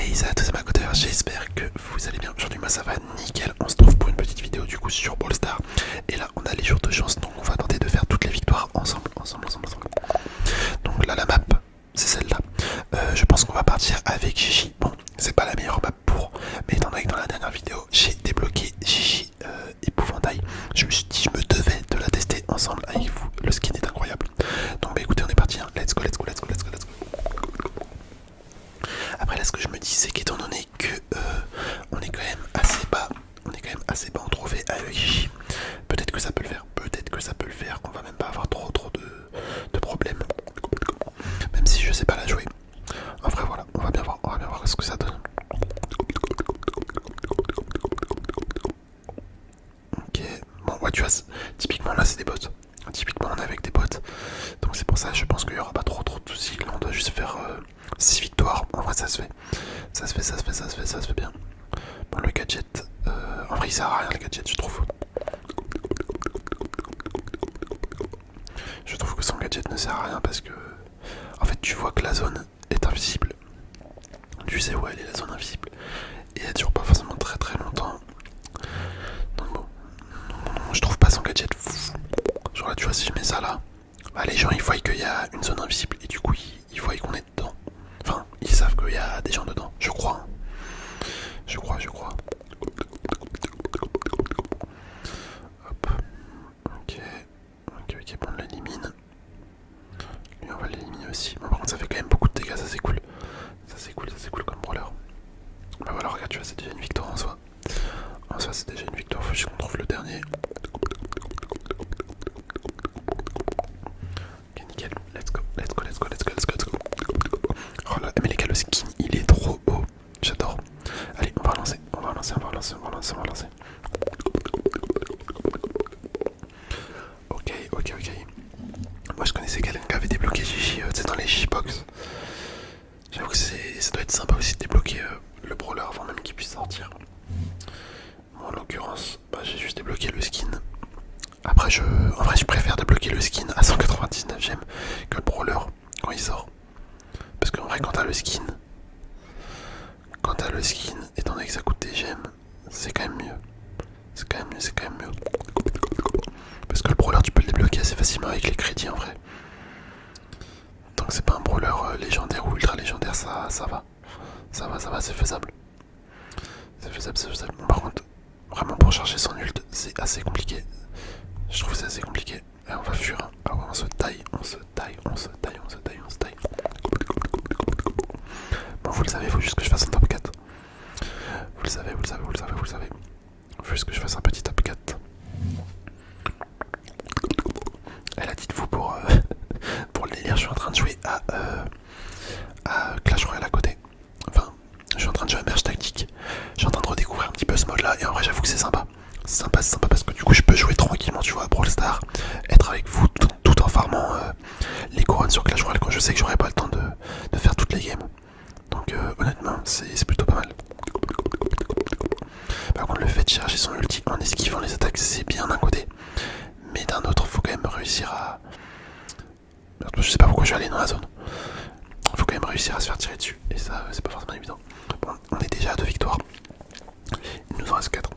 Hey, salut à tous, c'est Makoto, j'espère que vous allez bien. Aujourd'hui, moi ça va nickel. On se trouve pour une petite vidéo du coup sur Brawl Stars. Et là, on a les jours de chance, donc on va tenter de faire toutes les victoires ensemble. Donc là, la map, c'est celle-là. Je pense qu'on va partir avec Gigi. Bon, c'est pas la meilleure map pour, mais étant donné que dans la dernière vidéo, j'ai débloqué Gigi épouvantail, je me suis dit, je me devais de la tester ensemble avec vous. Le skin est incroyable. Donc, bah écoutez, on est parti. Hein. Let's go. Après là ce que je me dis c'est qu'étant donné que on est quand même assez bas en trophée avec Gigi, peut-être que ça peut le faire, on va même pas avoir trop de problèmes. Même si je sais pas la jouer. En vrai voilà, on va bien voir ce que ça donne. Ok, bon ouais tu vois, typiquement là c'est des bots. Typiquement on est avec des bots. Donc c'est pour ça je pense qu'il y aura pas trop de soucis. Là on doit juste faire 6 victoires. En vrai ça se fait. Ça se fait bien. Bon le gadget, en vrai il sert à rien le gadget je trouve. Je trouve que son gadget ne sert à rien parce que en fait tu vois que la zone est invisible. Tu sais où elle est la zone invisible. Et elle dure pas forcément très longtemps. Donc bon, je trouve pas son gadget fou. Genre là tu vois si je mets ça là, bah, les gens ils voient qu'il y a une zone invisible et du coup ils voient qu'on est dedans. Enfin ils savent qu'il y a des gens dedans, je crois. Je crois. Hop. Ok, bon on l'élimine. Lui on va l'éliminer aussi. Bon, par contre ça fait quand même beaucoup de dégâts, ça c'est cool. Ça c'est cool comme brawler. Bah voilà regarde tu vois c'est déjà une victoire en soi. En soi c'est déjà une victoire, faut juste qu'on trouve le dernier. Ok nickel, let's go. Oh là, mais les gars le skin il est trop beau, j'adore. Allez on va relancer. Ok. Moi je connaissais quelqu'un qui avait débloqué Gigi, tu sais dans les Gigi-box. J'avoue que ça doit être sympa aussi de débloquer le brawler avant même qu'il puisse sortir. Bon, en l'occurrence, bah, j'ai juste débloqué le skin. Après en vrai je préfère débloquer le skin à 199ème que le brawler quand il sort. Parce qu'en vrai quand t'as le skin, étant donné que ça coûte des gemmes, c'est quand même mieux. Parce que le brawler tu peux le débloquer assez facilement avec les crédits en vrai. Tant que c'est pas un brawler légendaire ou ultra légendaire, ça va. Ça va, c'est faisable. Bon, par contre, vraiment pour charger son ult, c'est assez compliqué. Je trouve que c'est assez compliqué. Et on va fuir. Hein. Ah ouais, on se taille. Bon, vous le savez, il faut juste que je fasse un top 4. Vous le savez. Il faut juste que je fasse un petit top 4. Et là, dites-vous pour le délire, je suis en train de jouer à Clash Royale à côté. Enfin, je suis en train de jouer à Merge Tactique. Je suis en train de redécouvrir un petit peu ce mode là et en vrai j'avoue que c'est sympa. C'est sympa parce que du coup je peux jouer tranquillement tu vois à Brawl Stars, être avec vous tout en farmant les couronnes sur Clash Royale quand je sais que j'aurai pas le temps de faire toutes les games. Donc honnêtement c'est plutôt pas mal. Par contre le fait de charger son ulti en esquivant les attaques c'est bien d'un côté. Mais d'un autre faut quand même réussir à... Je sais pas pourquoi je vais aller dans la zone. Faut quand même réussir à se faire tirer dessus. Et ça c'est pas forcément évident. Bon on est déjà à 2 victoires. Il nous en reste 4.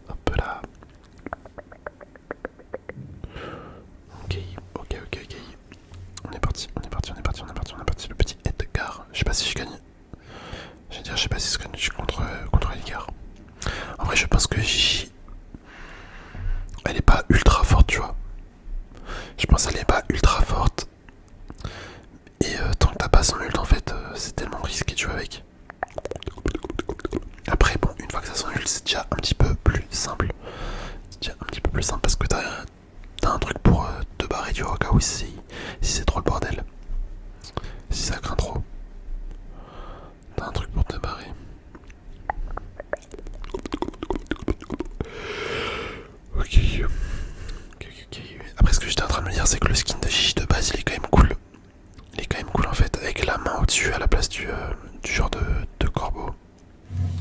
Hop là. Ok. On est parti. Le petit Edgar. Je sais pas si je gagne. Je sais pas si je gagne contre Edgar. En vrai, je pense que Gigi, elle est pas ultra forte, tu vois. Je pense qu'elle est pas ultra forte. Et tant que t'as pas son ult, en fait, c'est tellement risqué de jouer avec. Après, bon, une fois que ça son ult, c'est déjà un petit peu plus simple. Parce que t'as un truc pour te barrer du cas où si c'est trop le bordel. Si ça craint trop. T'as un truc pour te barrer. Ok. Après ce que j'étais en train de me dire c'est que le skin de Gigi de base il est quand même cool. En fait avec la main au dessus à la place du genre de corbeau.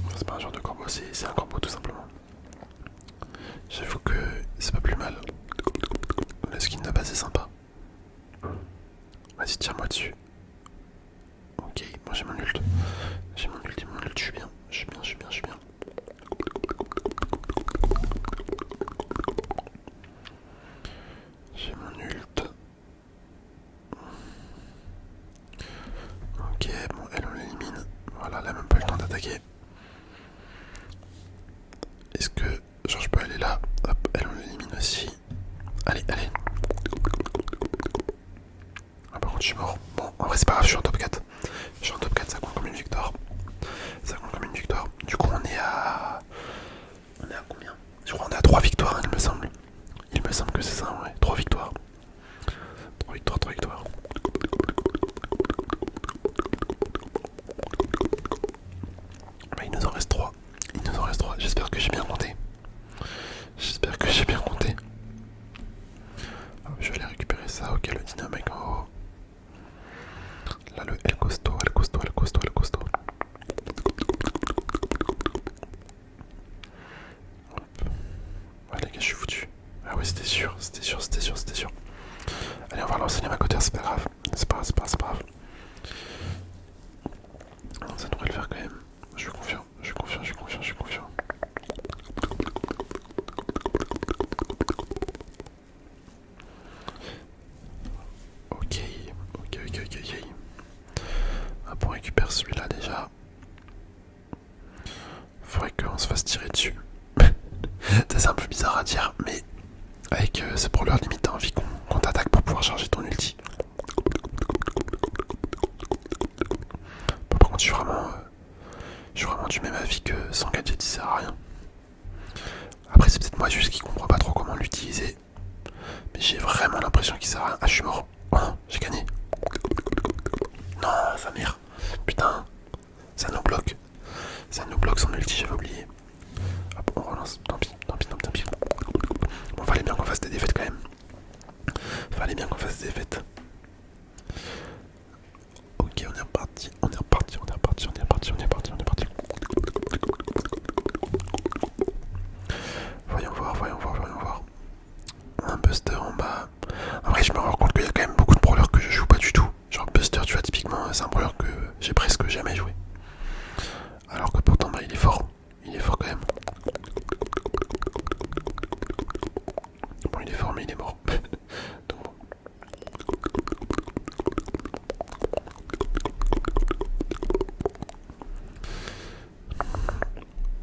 Enfin, c'est pas un genre de corbeau, c'est un corbeau tout simplement. J'avoue que c'est pas plus mal. contre je suis mort. Bon, en vrai c'est pas grave, je suis en top 4. Je suis en top 4, ça compte comme une victoire. Ça compte comme une victoire. Du coup on est à... On est à combien? Je crois qu'on est à 3 victoires, hein, il me semble. Il me semble que c'est ça, ouais. 3 victoires. 3 victoires, 3 victoires. Bah, il nous en reste 3. Il nous en reste 3. J'espère que j'ai bien compté. J'espère que j'ai bien compté. Je vais aller récupérer ça. Ok, le dynamique en haut. Là, le El Costo, El Costo, El Costo, El Costo. Hop. Ouais, les gars, je suis foutu. Ah ouais, c'était sûr, c'était sûr, c'était sûr, c'était sûr. Allez, on va relancer les macoteurs, c'est pas grave. C'est pas grave, c'est pas grave, c'est pas grave. Ça devrait le faire quand même. Je suis confiant, je suis confiant, je suis confiant, je suis confiant. Ok, ok, ok, ok, ok. Hop, on récupère celui-là déjà. Faudrait qu'on se fasse tirer dessus. Ça c'est un peu bizarre à dire, mais avec ce brawler limite t'as envie qu'on t'attaque pour pouvoir charger ton ulti. Par contre je suis vraiment du même avis que sans gadget il sert à rien. Après c'est peut-être moi juste qui comprends pas trop comment l'utiliser. Mais j'ai vraiment l'impression qu'il sert à rien. Ah je suis mort. Oh non, j'ai gagné. Non, sa mère. Putain, ça nous bloque. Ça nous bloque son ulti, j'avais oublié. Hop, on relance. Tant pis, tant pis, tant pis, tant pis. Bon, fallait bien qu'on fasse des défaites quand même. Fallait bien qu'on fasse des défaites. Ok, on est reparti, on est reparti, on est reparti, on est reparti, on est reparti, on est reparti. Voyons voir, voyons voir, voyons voir. Un Buster en bas. En vrai, je me rends compte qu'il y a quand même beaucoup de brawlers que je joue pas du tout. Genre Buster, tu vois, typiquement, c'est un brawler que j'ai presque jamais joué. Alors que pourtant, bah, il est fort. Il est fort quand même. Bon, il est fort, mais il est mort. Donc bon.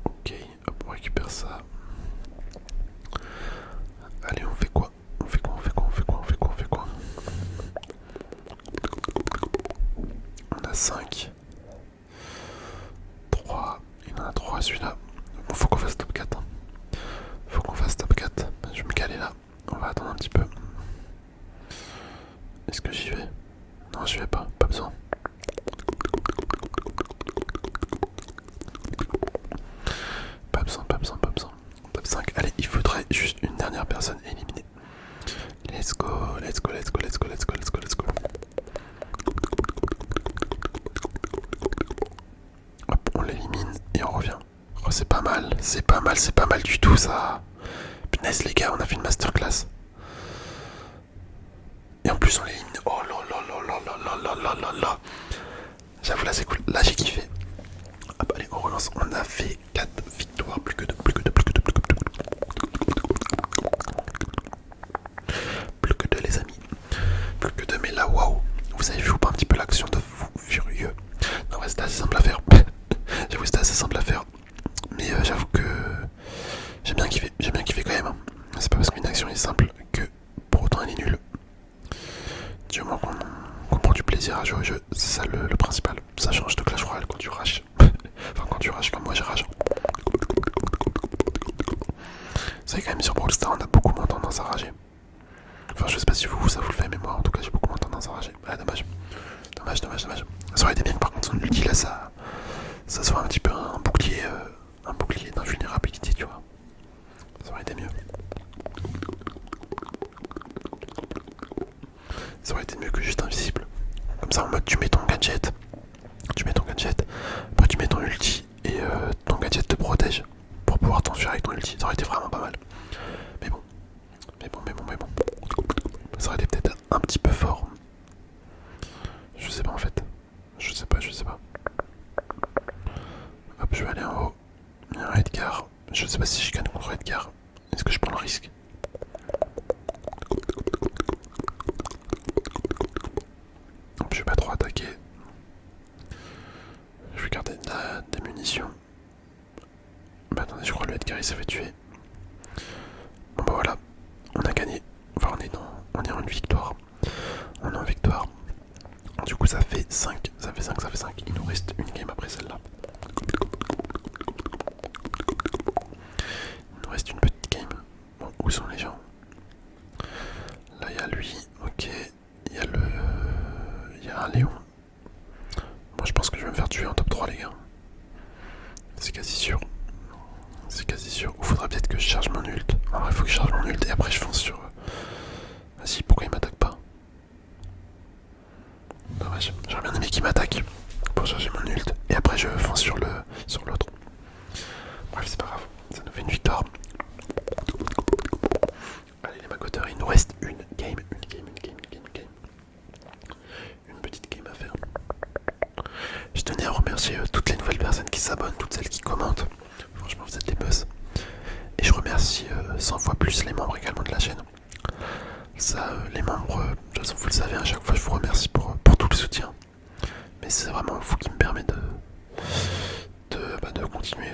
Ok, hop, on récupère ça. Allez, on fait quoi? On fait quoi? On fait quoi? On fait quoi? On fait quoi? On fait quoi? On a 5. 3. Il en a 3 celui-là. Bon, faut qu'on fasse top 4. Hein. Faut qu'on fasse top 4. Je vais me caler là. On va attendre un petit peu. Est-ce que j'y vais? Non, j'y vais pas. Pas besoin. Pas besoin, pas besoin, pas besoin. Top 5. Allez, il faudrait juste une dernière personne éliminée. Let's go, let's go, let's go, let's go, let's go, let's go, let's go. Hop, on l'élimine et on revient. Oh, c'est pas mal, c'est pas mal, c'est pas mal du tout ça. Punaise les gars, on a fait une masterclass. Et en plus on l'élimine. Oh là là là là là là là là là. J'avoue là c'est cool, là j'ai kiffé. Hop, allez on relance, on a fait 4 victoires, plus que 2, plus que 2, plus que 2, plus que 2. Plus que 2 les amis. Plus que 2 mais là waouh. Vous avez vu ou pas un petit peu l'action de fou furieux. Non ouais c'était assez simple à faire. J'avoue c'était assez simple à faire. Mais j'avoue que j'ai bien kiffé quand même. Hein. C'est pas parce qu'une action est simple que pour autant elle est nulle. Du moment qu'on prend du plaisir à jouer au jeu, c'est ça le principal. Ça change de Clash Royale quand tu rages. Enfin quand tu rages comme moi j'ai rage. C'est quand même sur Brawl Stars on a beaucoup moins tendance à rager. Enfin je sais pas si vous ça vous le fait mais moi en tout cas j'ai beaucoup moins tendance à rager. Ah dommage. Dommage, dommage, dommage. Ça aurait été bien que par contre son ulti là ça soit un petit peu un bouclier d'invulnérabilité tu vois. Ça aurait été mieux. Ça aurait été mieux que juste invisible. Comme ça en mode tu mets ton gadget, après tu mets ton ulti et ton gadget te protège pour pouvoir t'enfuir avec ton ulti. Ça aurait été vraiment pas mal. Mais bon. Ça aurait été peut-être un petit peu fort. Je sais pas en fait. Je sais pas. Hop, je vais aller en haut. Il y a un Edgar. Je sais pas si je gagne contre Edgar. Est-ce que je prends le risque? Je vais pas trop attaquer. Je vais garder des munitions. Bah attendez, je crois que le Edgar il s'est fait tuer. Bon bah voilà, on a gagné. fait 5, ça fait 5, ça fait 5. Il nous reste une game après celle-là. Il nous reste une petite game. Bon, où sont les gens? Là il y a lui, ok. Il y a le... Il y a un Léon. Moi je pense que je vais me faire tuer en top 3 les gars. C'est quasi sûr. C'est quasi sûr. Ou faudra peut-être que je charge mon ult. Alors il faut que je charge mon ult et après je fonce sur... Vas-y, pourquoi il m'attaque pas? Dommage, j'aurais bien aimé qu'il m'attaque pour charger mon ult et après je fonce sur l'autre. Bref, c'est pas grave, ça nous fait une victoire. Allez les macoteurs, il nous reste une game. Une petite game à faire. Je tenais à remercier toutes les nouvelles personnes qui s'abonnent, toutes celles qui commentent. Franchement, vous êtes les boss. Et je remercie 100 fois plus les membres également de la chaîne. Ça, les membres, de toute façon vous le savez, à chaque fois je vous remercie pour tout le soutien. Mais c'est vraiment vous qui me permet de continuer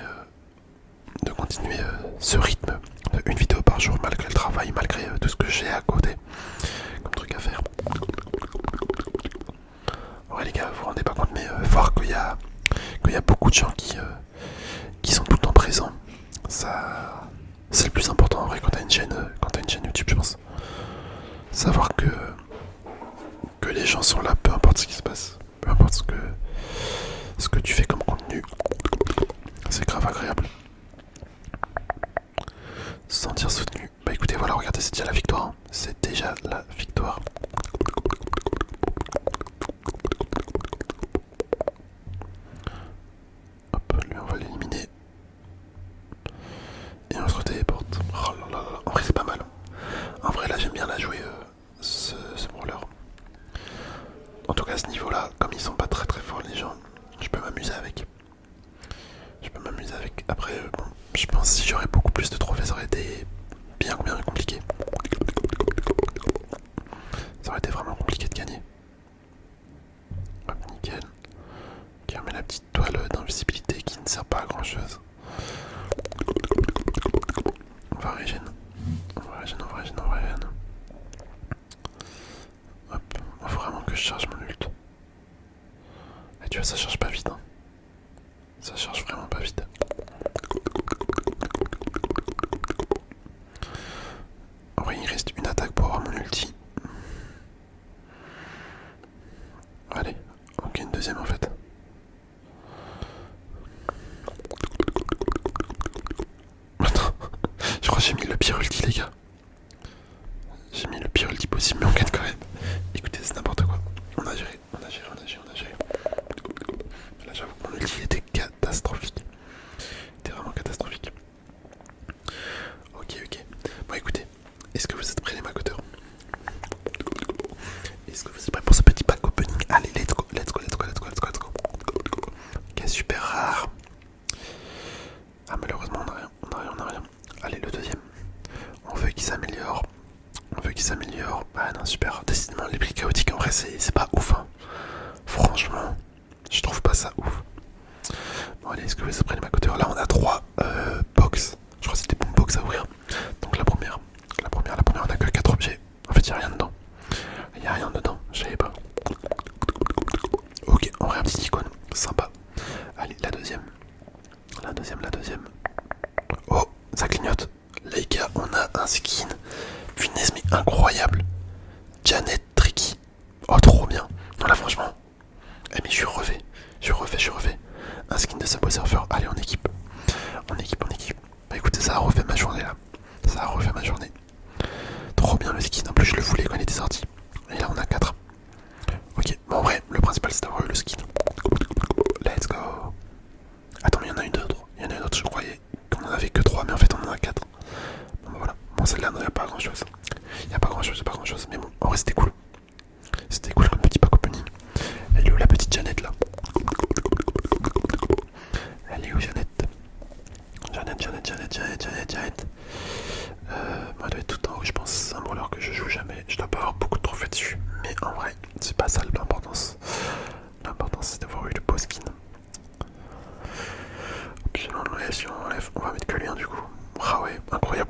ce rythme de une vidéo par jour malgré le travail, malgré tout ce que j'ai à côté comme truc à faire. Ouais les gars, vous vous rendez pas compte, mais voir qu'il y a beaucoup de gens qui sont tout le temps présents, ça c'est le plus important en vrai quand t'as une chaîne YouTube, je pense. Savoir que les gens sont là, peu importe ce qui se passe, peu importe ce que tu fais comme contenu, c'est grave agréable. Se sentir soutenu. Bah écoutez, voilà, regardez, c'est déjà la victoire. Hein. C'est déjà la victoire. Hop, lui on va l'éliminer. Et on se retéléporte. Oh là là là, en vrai c'est pas mal. En vrai là j'aime bien la jouer, ce brawler. En tout cas à ce niveau là, comme ils sont pas très forts les gens, je peux m'amuser avec. Après, bon, je pense que si j'aurais beaucoup plus de trophées, ça aurait été bien compliqué. Ça aurait été vraiment compliqué de gagner. Hop, nickel. Qui remet la petite toile d'invisibilité qui ne sert pas à grand chose. On va régène. Hop, il faut vraiment que je charge mon ult. Et tu vois, ça charge pas vite. Hein. Ça charge vraiment pas vite. En vrai, il reste une attaque pour avoir mon ulti. Allez, ok, une deuxième en fait. Attends, je crois que j'ai mis le pire ulti, les gars. J'ai mis le pire ulti possible, mais on gagne quand même. Écoutez, c'est n'importe quoi. On a géré. Là, j'avoue que mon ulti était catastrophique. C'était vraiment catastrophique. Ok. Bon, écoutez, est-ce que vous êtes prêts, les macoteurs? Est-ce que vous êtes prêts pour ce petit pack opening? Allez, let's go. Ok, super rare. Ah, malheureusement, on a rien. Allez, le deuxième. On veut qu'il s'améliore. Ah non, super. Décidément, les prix chaotiques, en vrai, c'est pas ouf. Hein. Franchement, je trouve pas ça ouf. Bon, allez, est-ce que vous êtes prêts, les macoteurs? Là, on a 3 box. Je crois que c'était une box à ouvrir. Donc, la première, on a que 4 objets. En fait, il n'y a rien dedans. Je savais pas. Ok, on aurait un petit icône. Sympa. Allez, la deuxième. Oh, ça clignote. Les gars, on a un skin. Punaise, mais incroyable. Janet Tricky. Oh, trop bien. Non, là, franchement. Eh, mais je refais. Un skin de Subway Surfer. Allez, en équipe. Bah écoutez, ça a refait ma journée là. Trop bien le skin. En plus, je le voulais quand il était sorti. Et là, on a 4. Ok, bon, en vrai, le principal c'est d'avoir eu le skin. Let's go. Attends, mais il y en a une autre. Je croyais qu'on en avait que 3, mais en fait, on en a 4. Bon, bah voilà. Bon, celle-là, il n'y a pas grand chose. Mais bon, en vrai, c'était cool. Comme petit pack opening. Elle est où la petite Jeannette là? Elle est où Jeannette? Jeannette. Elle doit être tout en haut, je pense. C'est un brawler que je joue jamais. Je dois pas avoir beaucoup de trophées dessus. Mais en vrai, c'est pas ça l'importance. L'important c'est d'avoir eu le beau skin. Si on enlève, on va mettre que le lien du coup. Ah ouais, incroyable.